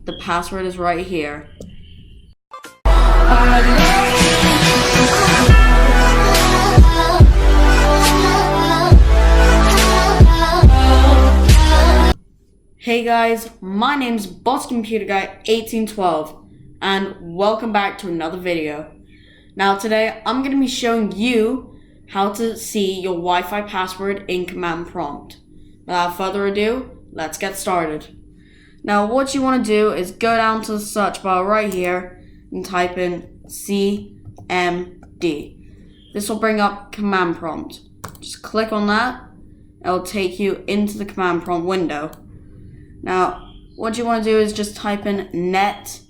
The password is right here. Hey guys, my name's BossComputerGuy1812 and welcome back to another video. Now today I'm going to be showing you how to see your Wi-Fi password in command prompt. Without further ado, let's get started. Now what you want to do is go down to the search bar right here and type in CMD. This will bring up command prompt. Just click on that. It'll take you into the command prompt window. Now, what you want to do is just type in Netsh,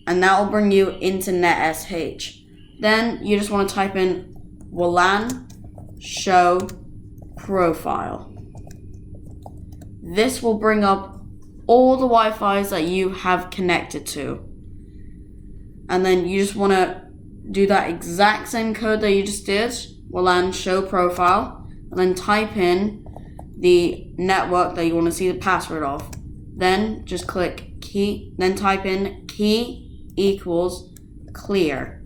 and that will bring you into Netsh. Then you just want to type in wlan show profile. This will bring up all the Wi-Fis that you have connected to. And then you just want to do that exact same code that you just did, wlan show profile, and then type in the network that you want to see the password of. Then just click key, then type in key equals clear.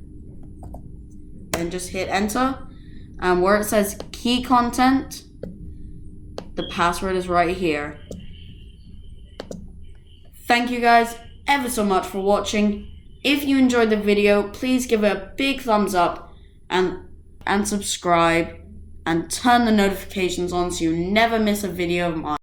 Then just hit enter. And where it says key content, the password is right here. Thank you guys ever so much for watching. If you enjoyed the video, please give it a big thumbs up and subscribe. And turn the notifications on so you never miss a video of mine.